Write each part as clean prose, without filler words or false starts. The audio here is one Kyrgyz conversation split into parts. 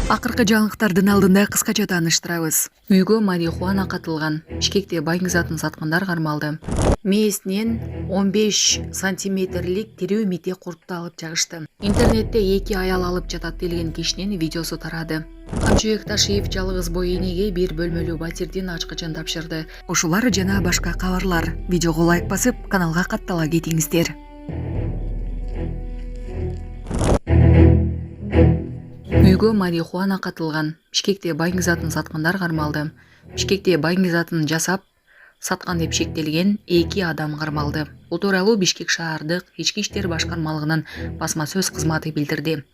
Акыркы жаңылыктардын алдында кыскача тааныштырабыз. Үйгө марихуана катылган. Бишкекте байыңыз затын саткандар кармалды. Мээсинен 15 сантиметрлик тирүү мите куртты алып чыгышты. Интернетте 2 аял алып жатат делген кишинин видеосу тарады. Камчыбек Ташиев жалгыз бой энеге бир бөлмөлүү батирдин ачкычын тапшырды. Ушулар жана башка кабарлар. Видеого лайк басып, каналга каттала кетиңиздер. Үйгө марихуана катылган. Бишкекте байыңыз затын саткандар кармалды. Бишкекте байыңыз затын жасап саткан деп шектелген 2 адам кармалды. Бул тууралуу Бишкек шаардык ички иштер башкармалыгынын басма сөз кызматы билдирди.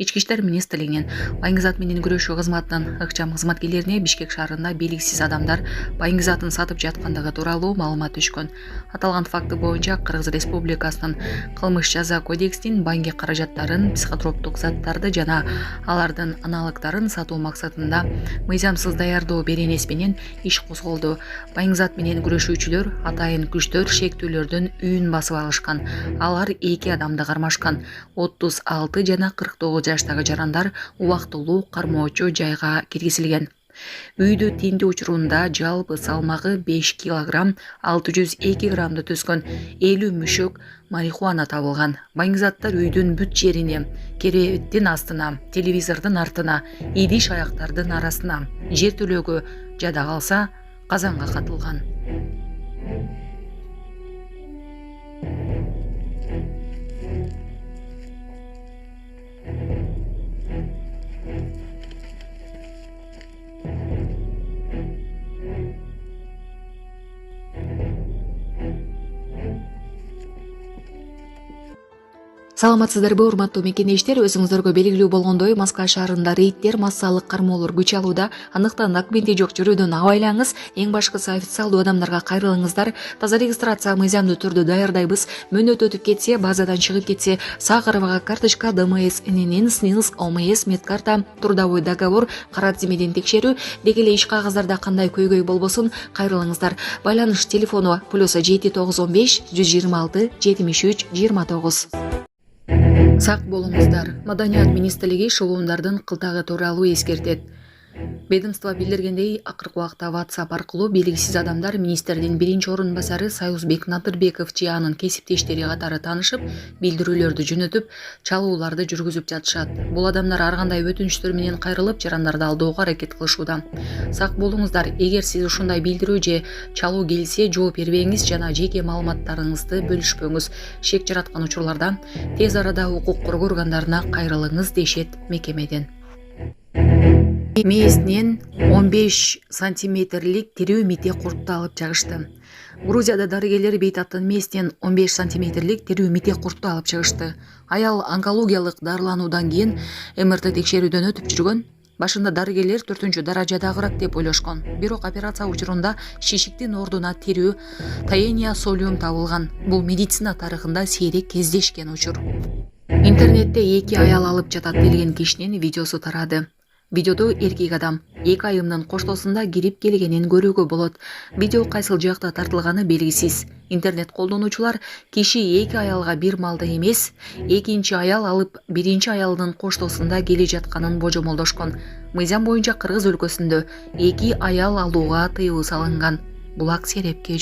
Ички иштер министрлигинин байыңыз зат менен күрөшүү кызматынын ыкчам кызматкерлерине Бишкек шаарында белгисиз адамдар байыңыз затын сатып жаткандыгы тууралуу маалымат түшкөн. Аталган факты боюнча Кыргыз Республикасынын кылмыш жаза кодексинин байыңги каражаттарын, психотроптук заттарды жана алардын аналогдорун сатуу максатында мыйзамсыз даярдоо беренеси менен иш козголду. Байыңыз зат менен күрөшүүчүлөр атайын күчтөр шектүүлөрдүн үйүн басып алышкан. Алар 2 адамды кармашкан. 36 жана 49 жаштагы жарандар убактылуу кармоочу жайга киргизилген. Үйдү тинтүү учурунда жалпы салмагы 5 кг 602 грамды түзгөн 50 мүшөк марихуана табылган. Байыңыз заттар үйдүн бүт жерине, керебеттин астына, телевизордун артына, идиш аяктардын арасына, жертөлөгө жада калса казанга катылган. Саламатсыздарбы, урматтуу мекенештер, өзүңүздөргө белгилүү болгондой, Москва шаарында рейдтер, массалык кармоолор күч алууда. Андыктан документи жок жүрүүдөн абайлаңыз. Эң башкысы официалдуу адамдарга кайрылыңыздар. Таза регистрация мыйзамдуу түрдө даярдайбыз. Мөөнөт өтүп кетсе, базадан чыгып кетсе, сак арабага карточка, ДМС, ННН, СНИЛС, ОМС, медкарта, трудовой договор, кара тизмеден текшерүү, деги эле иш кагаздарда кандай көйгөй болбосун кайрылыңыздар. Байланыш телефону +7 915 126 73 29. Сак болуңуздар. Маданият министрлиги шылуундардын кылтагы тууралуу эскертет. Ведомство билдиргендей, акыркы убакта WhatsApp аркылуу белгисиз адамдар министрдин биринчи орун басары Союзбек Надырбеков Чиянын кесиптештери катары таанышып, билдирүүлөрдү жөнөтүп, чалууларды жүргүзүп жатышат. Бул адамдар ар кандай өтүнүчтөр менен кайрылып, жарандарды алдоого аракет кылышууда. Сак болуңуздар. Эгер сиз ушундай билдирүү же чалуу келсе, жооп бербеңиз жана жеке маалыматтарыңызды бөлүшпөңүз. Шек жараткан учурларда тез арада укук коргоо органдарына кайрылыңыз, дешет мекемеден. Мээсинен 15 сантиметрлик тирүү мите куртты алып чыгышты. Грузияда дарыгерлер бейтаптын мээсинен 15 сантиметрлик тирүү мите куртты алып чыгышты. Аял онкологиялык дарылануудан кийин МРТ текшерүүдөн өтүп жүргөн. Башында дарыгерлер 4-чү даражадагы рак деп ойлошкон. Бирок операция учурунда шишиктин ордуна тирүү таения солиум табылган. Бул медицина тарыхында сейрек кездешкен учур. Интернетте 2 аял алып жатат делген кишинин видеосу тарады. Видеодо эркек адам 2 айымдын коштоосунда кирип келгенин көрүүгө болот. Видео кайсыл жакта тартылганы белгисиз. Интернет колдонуучулар киши 2 аялга бир маалда эмес, 2-чи аял алып 1-чи аялдын коштоосунда келе жатканын божомолдошкон. Мыйзам боюнча Кыргыз өлкөсүндө 2 аял алууга тыюу салынган. Булак серепке